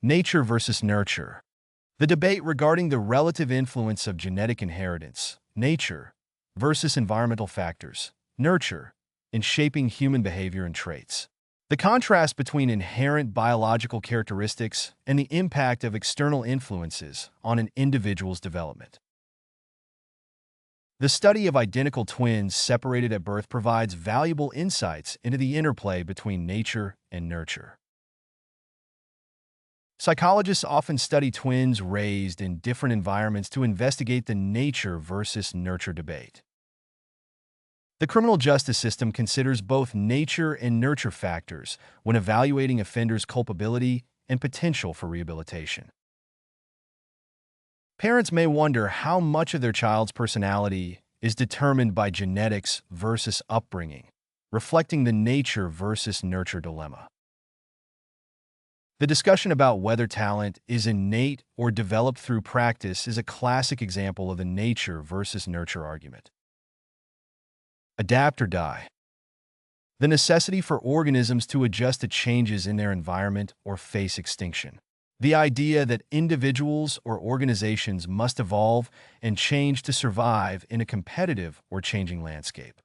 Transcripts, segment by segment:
Nature versus nurture. The debate regarding the relative influence of genetic inheritance, nature, versus environmental factors, nurture, in shaping human behavior and traits. The contrast between inherent biological characteristics and the impact of external influences on an individual's development. The study of identical twins separated at birth provides valuable insights into the interplay between nature and nurture. Psychologists often study twins raised in different environments to investigate the nature versus nurture debate. The criminal justice system considers both nature and nurture factors when evaluating offenders' culpability and potential for rehabilitation. Parents may wonder how much of their child's personality is determined by genetics versus upbringing, reflecting the nature versus nurture dilemma. The discussion about whether talent is innate or developed through practice is a classic example of the nature versus nurture argument. Adapt or die. The necessity for organisms to adjust to changes in their environment or face extinction. The idea that individuals or organizations must evolve and change to survive in a competitive or changing landscape.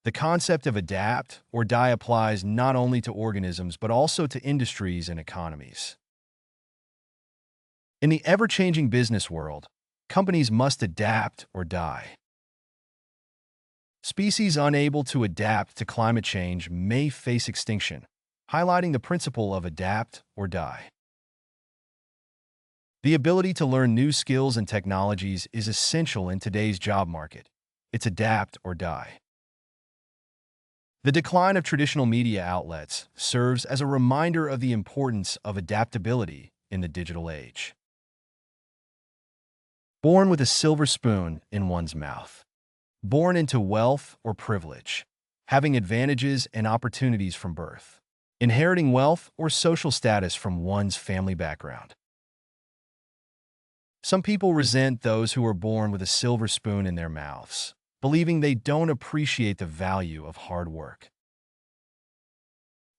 The concept of adapt or die applies not only to organisms but also to industries and economies. In the ever-changing business world, companies must adapt or die. Species unable to adapt to climate change may face extinction, highlighting the principle of adapt or die. The ability to learn new skills and technologies is essential in today's job market. It's adapt or die. The decline of traditional media outlets serves as a reminder of the importance of adaptability in the digital age. Born with a silver spoon in one's mouth. Born into wealth or privilege. Having advantages and opportunities from birth. Inheriting wealth or social status from one's family background. Some people resent those who are born with a silver spoon in their mouths, believing they don't appreciate the value of hard work.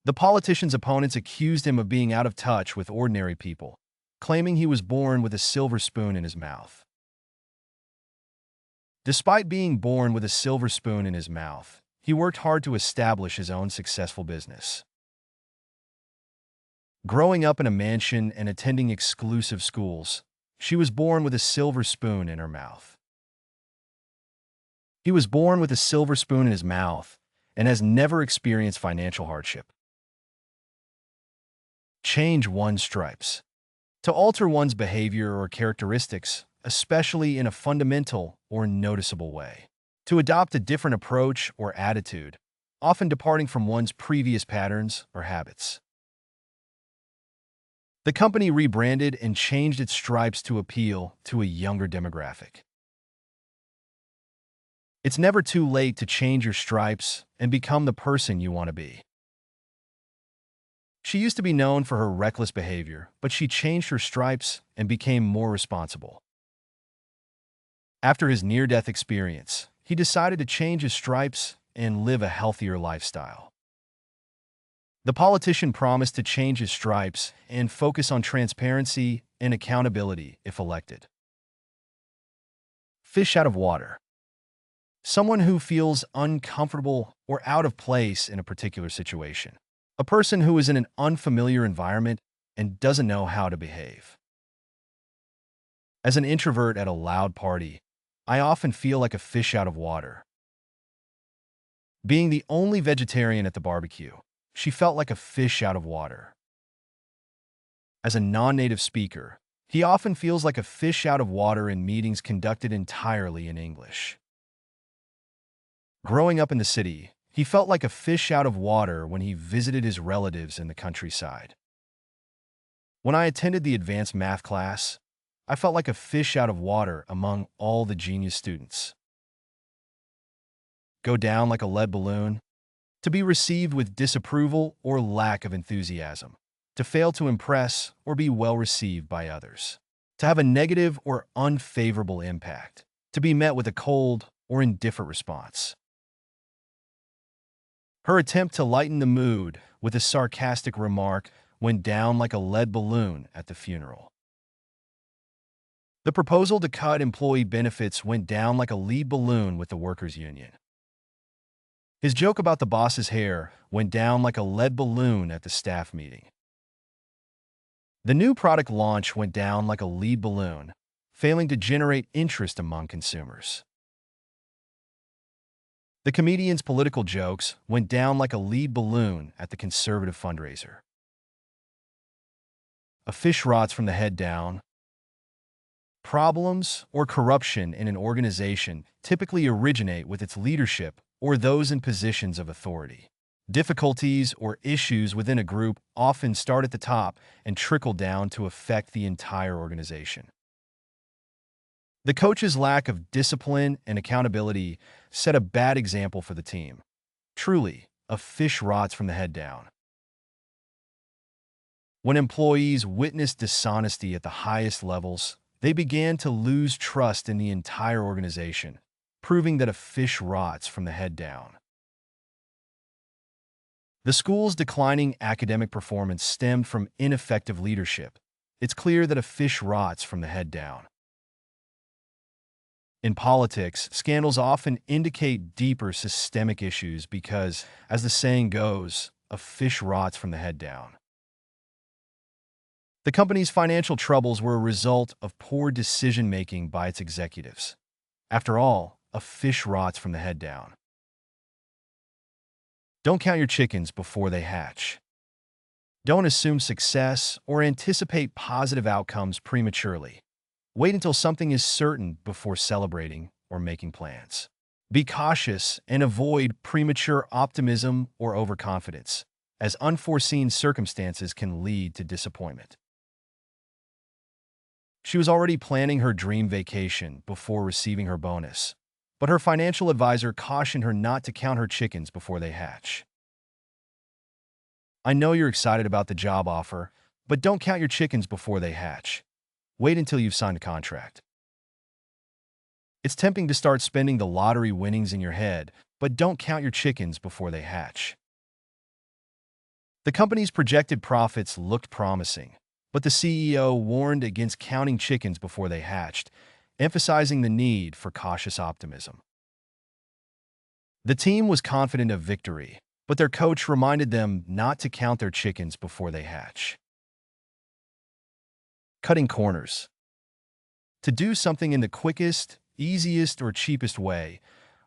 The politician's opponents accused him of being out of touch with ordinary people, claiming he was born with a silver spoon in his mouth. Despite being born with a silver spoon in his mouth, he worked hard to establish his own successful business. Growing up in a mansion and attending exclusive schools, she was born with a silver spoon in her mouth. He was born with a silver spoon in his mouth and has never experienced financial hardship. Change one's stripes. To alter one's behavior or characteristics, especially in a fundamental or noticeable way. To adopt a different approach or attitude, often departing from one's previous patterns or habits. The company rebranded and changed its stripes to appeal to a younger demographic. It's never too late to change your stripes and become the person you want to be. She used to be known for her reckless behavior, but she changed her stripes and became more responsible. After his near-death experience, he decided to change his stripes and live a healthier lifestyle. The politician promised to change his stripes and focus on transparency and accountability if elected. Fish out of water. Someone who feels uncomfortable or out of place in a particular situation. A person who is in an unfamiliar environment and doesn't know how to behave. As an introvert at a loud party, I often feel like a fish out of water. Being the only vegetarian at the barbecue, she felt like a fish out of water. As a non-native speaker, he often feels like a fish out of water in meetings conducted entirely in English. Growing up in the city, he felt like a fish out of water when he visited his relatives in the countryside. When I attended the advanced math class, I felt like a fish out of water among all the genius students. Go down like a lead balloon. To be received with disapproval or lack of enthusiasm. To fail to impress or be well received by others. To have a negative or unfavorable impact. To be met with a cold or indifferent response. Her attempt to lighten the mood with a sarcastic remark went down like a lead balloon at the funeral. The proposal to cut employee benefits went down like a lead balloon with the workers' union. His joke about the boss's hair went down like a lead balloon at the staff meeting. The new product launch went down like a lead balloon, failing to generate interest among consumers. The comedian's political jokes went down like a lead balloon at the conservative fundraiser. A fish rots from the head down. Problems or corruption in an organization typically originate with its leadership or those in positions of authority. Difficulties or issues within a group often start at the top and trickle down to affect the entire organization. The coach's lack of discipline and accountability set a bad example for the team. Truly, a fish rots from the head down. When employees witnessed dishonesty at the highest levels, they began to lose trust in the entire organization, proving that a fish rots from the head down. The school's declining academic performance stemmed from ineffective leadership. It's clear that a fish rots from the head down. In politics, scandals often indicate deeper systemic issues because, as the saying goes, a fish rots from the head down. The company's financial troubles were a result of poor decision-making by its executives. After all, a fish rots from the head down. Don't count your chickens before they hatch. Don't assume success or anticipate positive outcomes prematurely. Wait until something is certain before celebrating or making plans. Be cautious and avoid premature optimism or overconfidence, as unforeseen circumstances can lead to disappointment. She was already planning her dream vacation before receiving her bonus, but her financial advisor cautioned her not to count her chickens before they hatch. I know you're excited about the job offer, but don't count your chickens before they hatch. Wait until you've signed a contract. It's tempting to start spending the lottery winnings in your head, but don't count your chickens before they hatch. The company's projected profits looked promising, but the CEO warned against counting chickens before they hatched, emphasizing the need for cautious optimism. The team was confident of victory, but their coach reminded them not to count their chickens before they hatch. Cutting corners. To do something in the quickest, easiest, or cheapest way,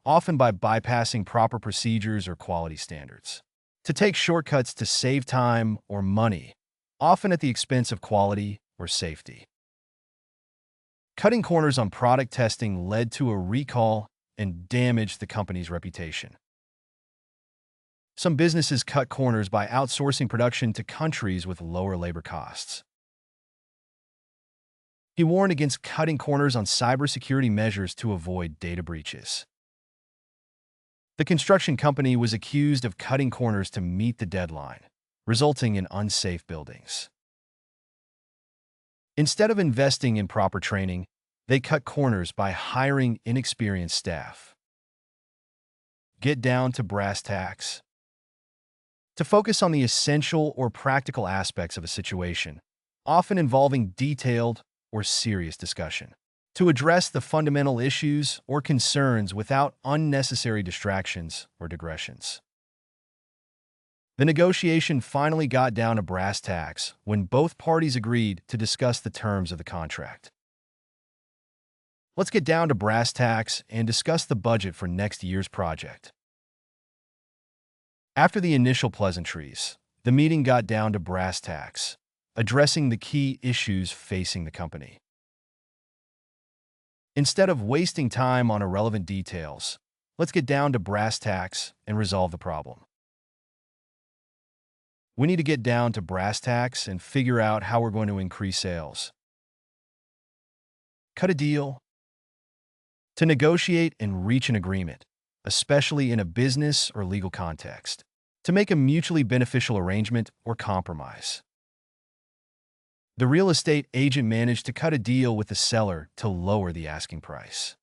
often by bypassing proper procedures or quality standards. To take shortcuts to save time or money, often at the expense of quality or safety. Cutting corners on product testing led to a recall and damaged the company's reputation. Some businesses cut corners by outsourcing production to countries with lower labor costs. He warned against cutting corners on cybersecurity measures to avoid data breaches. The construction company was accused of cutting corners to meet the deadline, resulting in unsafe buildings. Instead of investing in proper training, they cut corners by hiring inexperienced staff. Get down to brass tacks. To focus on the essential or practical aspects of a situation, often involving detailed or serious discussion. To address the fundamental issues or concerns without unnecessary distractions or digressions. The negotiation finally got down to brass tacks when both parties agreed to discuss the terms of the contract. Let's get down to brass tacks and discuss the budget for next year's project. After the initial pleasantries, the meeting got down to brass tacks, addressing the key issues facing the company. Instead of wasting time on irrelevant details, let's get down to brass tacks and resolve the problem. We need to get down to brass tacks and figure out how we're going to increase sales. Cut a deal. To negotiate and reach an agreement, especially in a business or legal context. To make a mutually beneficial arrangement or compromise. The real estate agent managed to cut a deal with the seller to lower the asking price.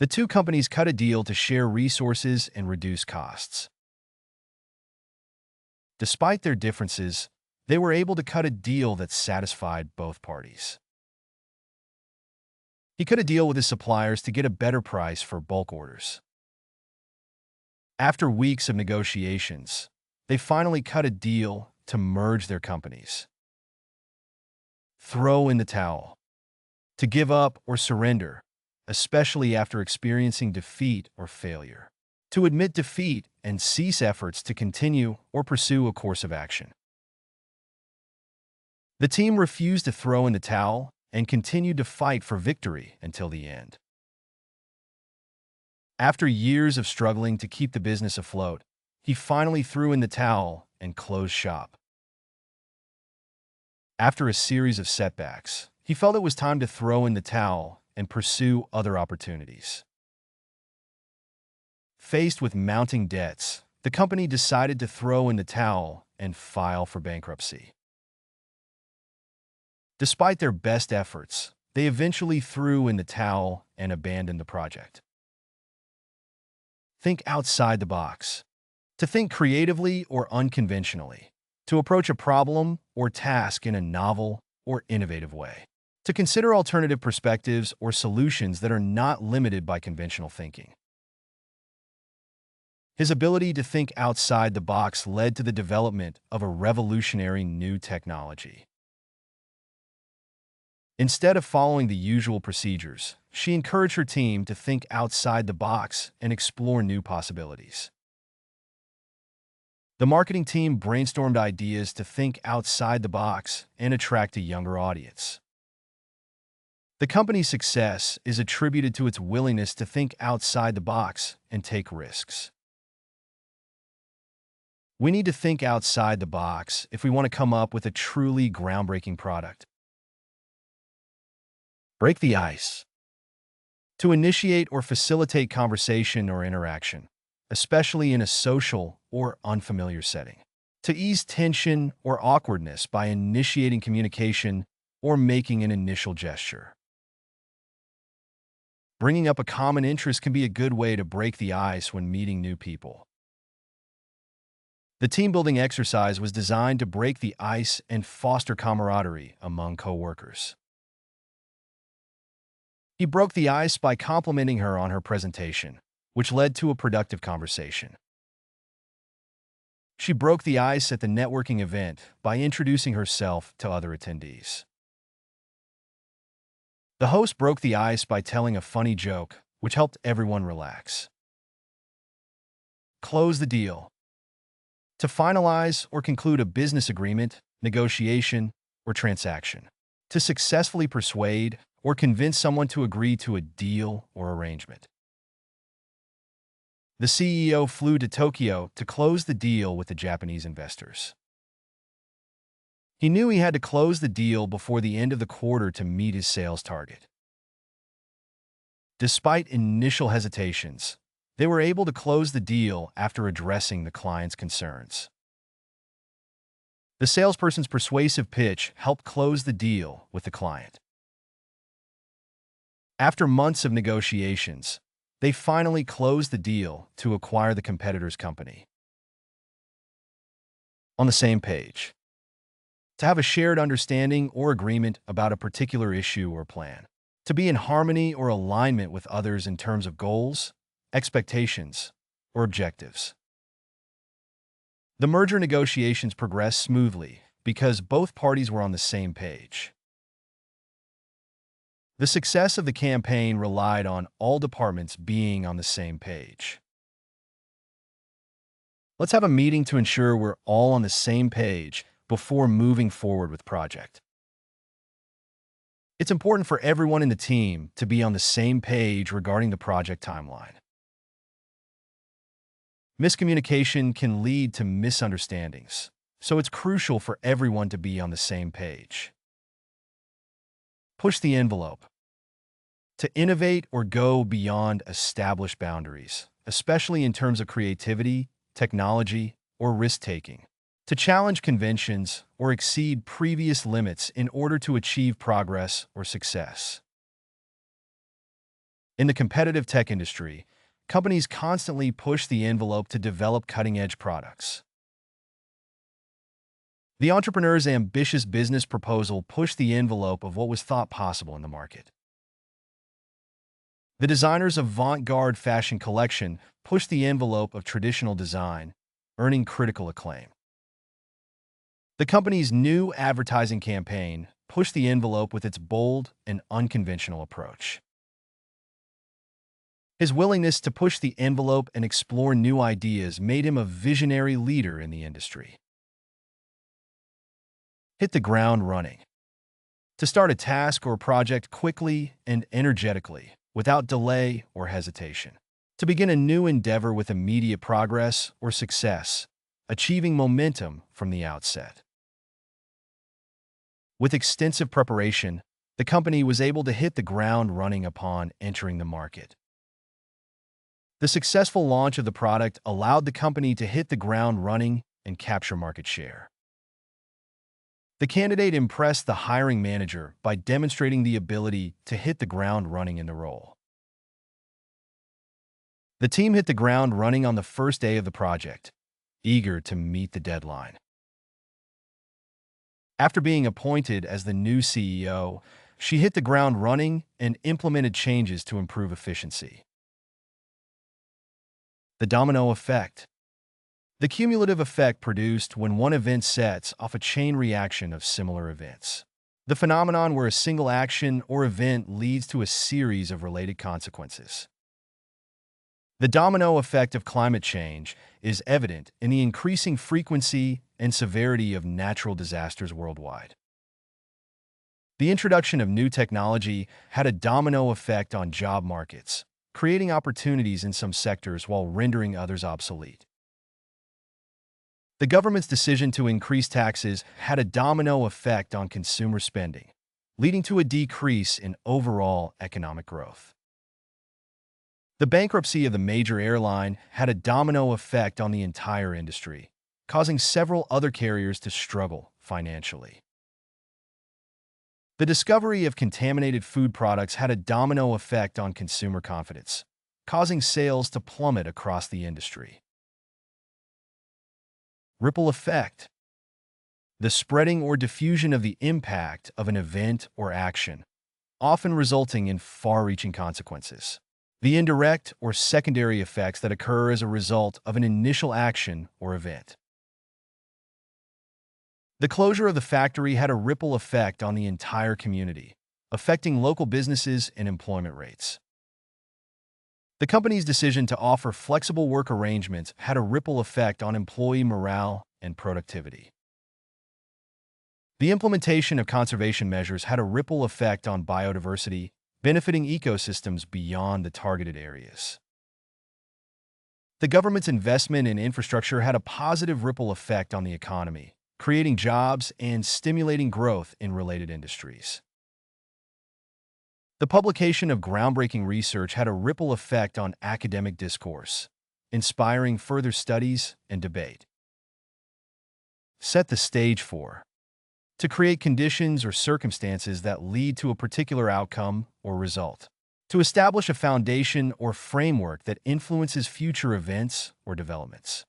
The two companies cut a deal to share resources and reduce costs. Despite their differences, they were able to cut a deal that satisfied both parties. He cut a deal with his suppliers to get a better price for bulk orders. After weeks of negotiations, they finally cut a deal to merge their companies. Throw in the towel. To give up or surrender, especially after experiencing defeat or failure. To admit defeat and cease efforts to continue or pursue a course of action. The team refused to throw in the towel and continued to fight for victory until the end. After years of struggling to keep the business afloat, he finally threw in the towel and closed shop. After a series of setbacks, he felt it was time to throw in the towel and pursue other opportunities. Faced with mounting debts, the company decided to throw in the towel and file for bankruptcy. Despite their best efforts, they eventually threw in the towel and abandoned the project. Think outside the box. To think creatively or unconventionally. To approach a problem or task in a novel or innovative way. To consider alternative perspectives or solutions that are not limited by conventional thinking. His ability to think outside the box led to the development of a revolutionary new technology. Instead of following the usual procedures, she encouraged her team to think outside the box and explore new possibilities. The marketing team brainstormed ideas to think outside the box and attract a younger audience. The company's success is attributed to its willingness to think outside the box and take risks. We need to think outside the box if we want to come up with a truly groundbreaking product. Break the ice. To initiate or facilitate conversation or interaction, especially in a social or unfamiliar setting. To ease tension or awkwardness by initiating communication or making an initial gesture. Bringing up a common interest can be a good way to break the ice when meeting new people. The team-building exercise was designed to break the ice and foster camaraderie among co-workers. He broke the ice by complimenting her on her presentation, which led to a productive conversation. She broke the ice at the networking event by introducing herself to other attendees. The host broke the ice by telling a funny joke, which helped everyone relax. Close the deal. To finalize or conclude a business agreement, negotiation, or transaction. To successfully persuade or convince someone to agree to a deal or arrangement. The CEO flew to Tokyo to close the deal with the Japanese investors. He knew he had to close the deal before the end of the quarter to meet his sales target. Despite initial hesitations, they were able to close the deal after addressing the client's concerns. The salesperson's persuasive pitch helped close the deal with the client. After months of negotiations, they finally closed the deal to acquire the competitor's company. On the same page. To have a shared understanding or agreement about a particular issue or plan. To be in harmony or alignment with others in terms of goals, expectations, or objectives. The merger negotiations progressed smoothly because both parties were on the same page. The success of the campaign relied on all departments being on the same page. Let's have a meeting to ensure we're all on the same page before moving forward with the project. It's important for everyone in the team to be on the same page regarding the project timeline. Miscommunication can lead to misunderstandings, so it's crucial for everyone to be on the same page. Push the envelope. To innovate or go beyond established boundaries, especially in terms of creativity, technology, or risk-taking. To challenge conventions or exceed previous limits in order to achieve progress or success. In the competitive tech industry, companies constantly push the envelope to develop cutting-edge products. The entrepreneur's ambitious business proposal pushed the envelope of what was thought possible in the market. The designer's avant-garde fashion collection pushed the envelope of traditional design, earning critical acclaim. The company's new advertising campaign pushed the envelope with its bold and unconventional approach. His willingness to push the envelope and explore new ideas made him a visionary leader in the industry. Hit the ground running. To start a task or project quickly and energetically, without delay or hesitation. To begin a new endeavor with immediate progress or success, achieving momentum from the outset. With extensive preparation, the company was able to hit the ground running upon entering the market. The successful launch of the product allowed the company to hit the ground running and capture market share. The candidate impressed the hiring manager by demonstrating the ability to hit the ground running in the role. The team hit the ground running on the first day of the project, eager to meet the deadline. After being appointed as the new CEO, she hit the ground running and implemented changes to improve efficiency. The domino effect. The cumulative effect produced when one event sets off a chain reaction of similar events. The phenomenon where a single action or event leads to a series of related consequences. The domino effect of climate change is evident in the increasing frequency and severity of natural disasters worldwide. The introduction of new technology had a domino effect on job markets, creating opportunities in some sectors while rendering others obsolete. The government's decision to increase taxes had a domino effect on consumer spending, leading to a decrease in overall economic growth. The bankruptcy of the major airline had a domino effect on the entire industry, causing several other carriers to struggle financially. The discovery of contaminated food products had a domino effect on consumer confidence, causing sales to plummet across the industry. Ripple effect. The spreading or diffusion of the impact of an event or action, often resulting in far-reaching consequences. The indirect or secondary effects that occur as a result of an initial action or event. The closure of the factory had a ripple effect on the entire community, affecting local businesses and employment rates. The company's decision to offer flexible work arrangements had a ripple effect on employee morale and productivity. The implementation of conservation measures had a ripple effect on biodiversity, benefiting ecosystems beyond the targeted areas. The government's investment in infrastructure had a positive ripple effect on the economy, creating jobs and stimulating growth in related industries. The publication of groundbreaking research had a ripple effect on academic discourse, inspiring further studies and debate. Set the stage for. To create conditions or circumstances that lead to a particular outcome or result. To establish a foundation or framework that influences future events or developments.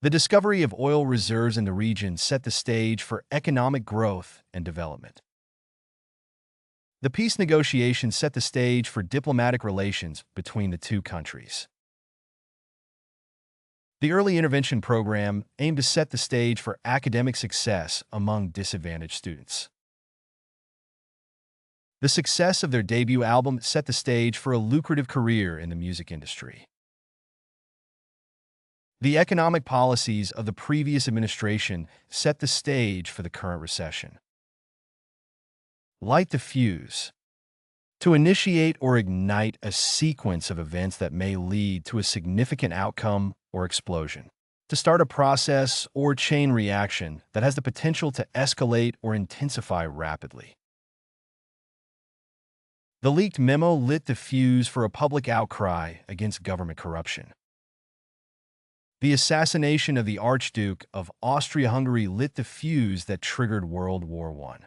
The discovery of oil reserves in the region set the stage for economic growth and development. The peace negotiations set the stage for diplomatic relations between the two countries. The early intervention program aimed to set the stage for academic success among disadvantaged students. The success of their debut album set the stage for a lucrative career in the music industry. The economic policies of the previous administration set the stage for the current recession. Light the fuse. To initiate or ignite a sequence of events that may lead to a significant outcome or explosion. To start a process or chain reaction that has the potential to escalate or intensify rapidly. The leaked memo lit the fuse for a public outcry against government corruption. The assassination of the Archduke of Austria-Hungary lit the fuse that triggered World War I.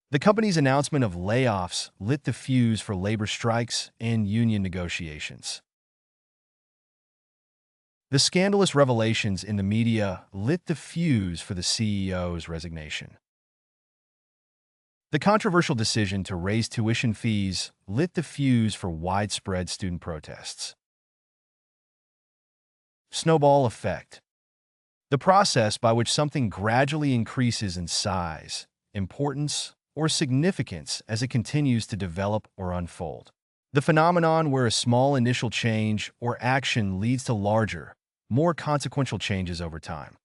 The company's announcement of layoffs lit the fuse for labor strikes and union negotiations. The scandalous revelations in the media lit the fuse for the CEO's resignation. The controversial decision to raise tuition fees lit the fuse for widespread student protests. Snowball effect. The process by which something gradually increases in size, importance, or significance as it continues to develop or unfold. The phenomenon where a small initial change or action leads to larger, more consequential changes over time.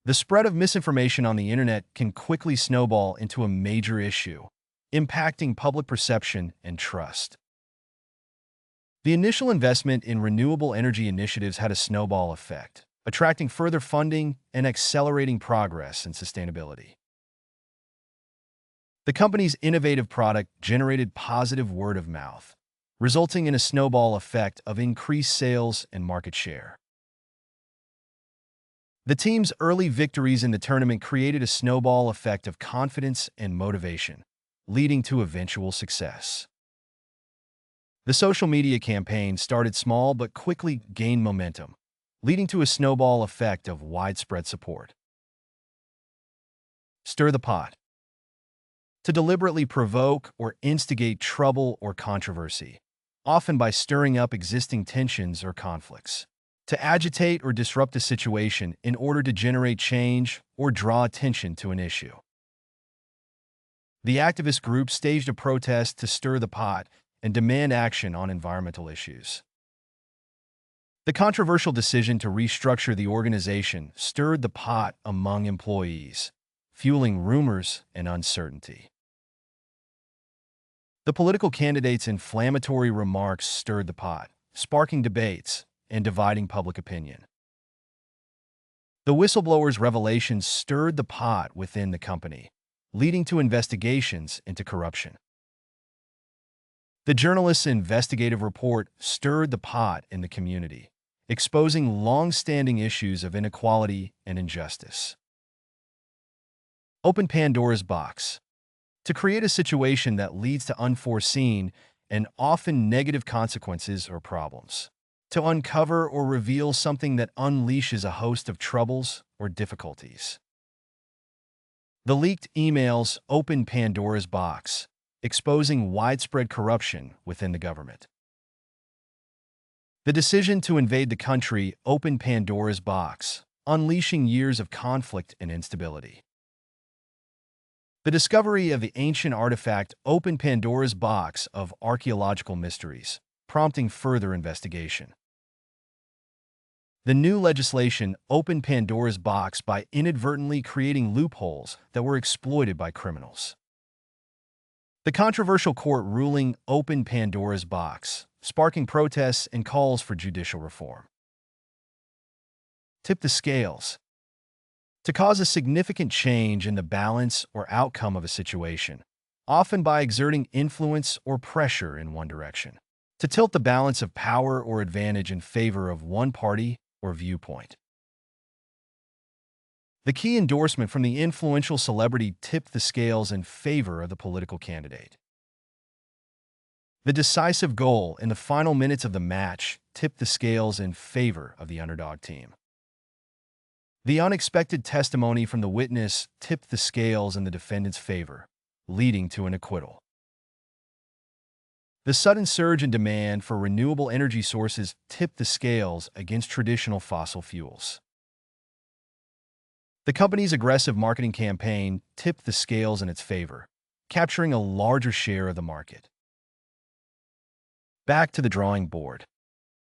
The spread of misinformation on the internet can quickly snowball into a major issue, impacting public perception and trust. The initial investment in renewable energy initiatives had a snowball effect, attracting further funding and accelerating progress in sustainability. The company's innovative product generated positive word of mouth, resulting in a snowball effect of increased sales and market share. The team's early victories in the tournament created a snowball effect of confidence and motivation, leading to eventual success. The social media campaign started small but quickly gained momentum, leading to a snowball effect of widespread support. Stir the pot. To deliberately provoke or instigate trouble or controversy, often by stirring up existing tensions or conflicts. To agitate or disrupt a situation in order to generate change or draw attention to an issue. The activist group staged a protest to stir the pot and demand action on environmental issues. The controversial decision to restructure the organization stirred the pot among employees, fueling rumors and uncertainty. The political candidates' inflammatory remarks stirred the pot, sparking debates and dividing public opinion. The whistleblower's revelations stirred the pot within the company, leading to investigations into corruption. The journalist's investigative report stirred the pot in the community, exposing long-standing issues of inequality and injustice. Open Pandora's box. To create a situation that leads to unforeseen and often negative consequences or problems. To uncover or reveal something that unleashes a host of troubles or difficulties. The leaked emails opened Pandora's box, exposing widespread corruption within the government. The decision to invade the country opened Pandora's box, unleashing years of conflict and instability. The discovery of the ancient artifact opened Pandora's box of archaeological mysteries, prompting further investigation. The new legislation opened Pandora's box by inadvertently creating loopholes that were exploited by criminals. The controversial court ruling opened Pandora's box, sparking protests and calls for judicial reform. Tip the scales. To cause a significant change in the balance or outcome of a situation, often by exerting influence or pressure in one direction. To tilt the balance of power or advantage in favor of one party or viewpoint. The key endorsement from the influential celebrity tipped the scales in favor of the political candidate. The decisive goal in the final minutes of the match tipped the scales in favor of the underdog team. The unexpected testimony from the witness tipped the scales in the defendant's favor, leading to an acquittal. The sudden surge in demand for renewable energy sources tipped the scales against traditional fossil fuels. The company's aggressive marketing campaign tipped the scales in its favor, capturing a larger share of the market. Back to the drawing board.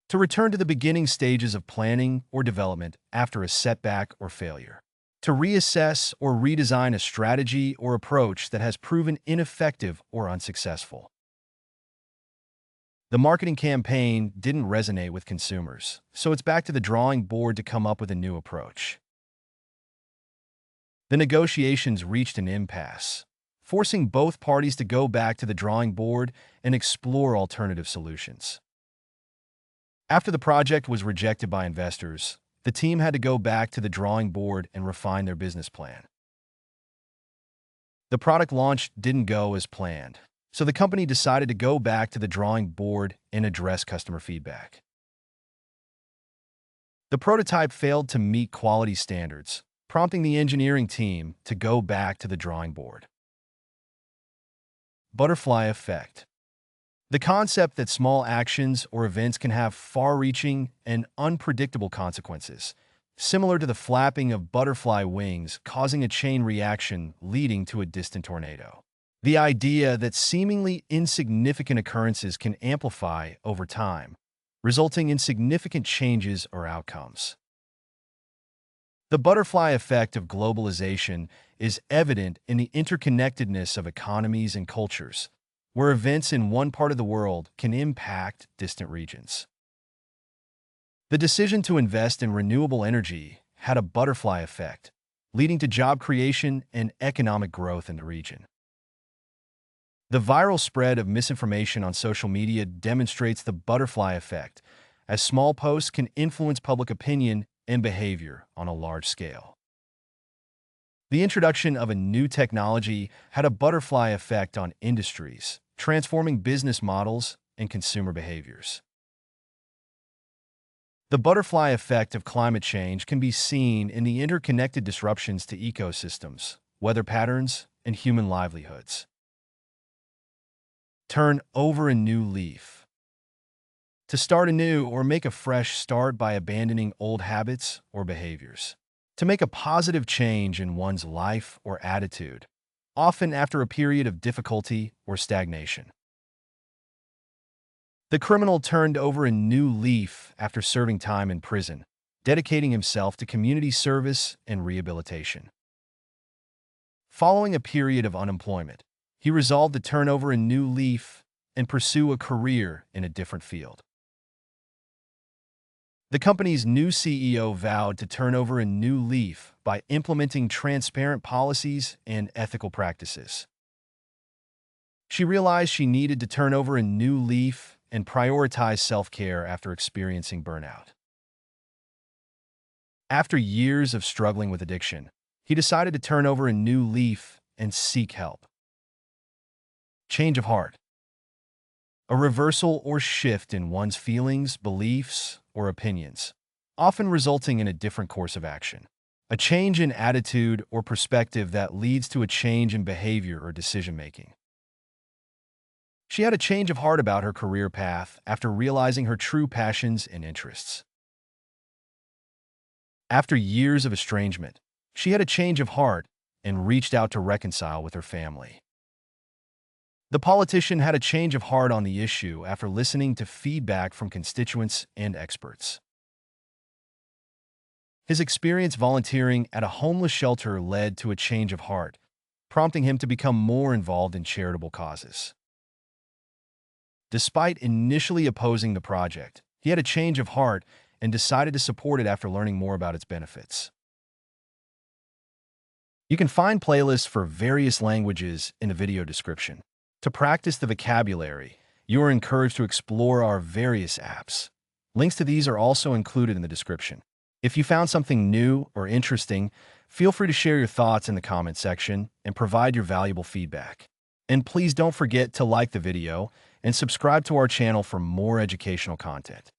To return to the beginning stages of planning or development after a setback or failure. To reassess or redesign a strategy or approach that has proven ineffective or unsuccessful. The marketing campaign didn't resonate with consumers, so it's back to the drawing board to come up with a new approach. The negotiations reached an impasse, forcing both parties to go back to the drawing board and explore alternative solutions. After the project was rejected by investors, the team had to go back to the drawing board and refine their business plan. The product launch didn't go as planned, so the company decided to go back to the drawing board and address customer feedback. The prototype failed to meet quality standards, prompting the engineering team to go back to the drawing board. Butterfly effect. The concept that small actions or events can have far-reaching and unpredictable consequences, similar to the flapping of butterfly wings causing a chain reaction leading to a distant tornado. The idea that seemingly insignificant occurrences can amplify over time, resulting in significant changes or outcomes. The butterfly effect of globalization is evident in the interconnectedness of economies and cultures, where events in one part of the world can impact distant regions. The decision to invest in renewable energy had a butterfly effect, leading to job creation and economic growth in the region. The viral spread of misinformation on social media demonstrates the butterfly effect, as small posts can influence public opinion and behavior on a large scale. The introduction of a new technology had a butterfly effect on industries, transforming business models and consumer behaviors. The butterfly effect of climate change can be seen in the interconnected disruptions to ecosystems, weather patterns, and human livelihoods. Turn over a new leaf. To start anew or make a fresh start by abandoning old habits or behaviors. To make a positive change in one's life or attitude, often after a period of difficulty or stagnation. The criminal turned over a new leaf after serving time in prison, dedicating himself to community service and rehabilitation. Following a period of unemployment, he resolved to turn over a new leaf and pursue a career in a different field. The company's new CEO vowed to turn over a new leaf by implementing transparent policies and ethical practices. She realized she needed to turn over a new leaf and prioritize self-care after experiencing burnout. After years of struggling with addiction, he decided to turn over a new leaf and seek help. Change of heart. A reversal or shift in one's feelings, beliefs, or opinions, often resulting in a different course of action. A change in attitude or perspective that leads to a change in behavior or decision-making. She had a change of heart about her career path after realizing her true passions and interests. After years of estrangement, she had a change of heart and reached out to reconcile with her family. The politician had a change of heart on the issue after listening to feedback from constituents and experts. His experience volunteering at a homeless shelter led to a change of heart, prompting him to become more involved in charitable causes. Despite initially opposing the project, he had a change of heart and decided to support it after learning more about its benefits. You can find playlists for various languages in the video description. To practice the vocabulary, you are encouraged to explore our various apps. Links to these are also included in the description. If you found something new or interesting, feel free to share your thoughts in the comment section and provide your valuable feedback. And please don't forget to like the video and subscribe to our channel for more educational content.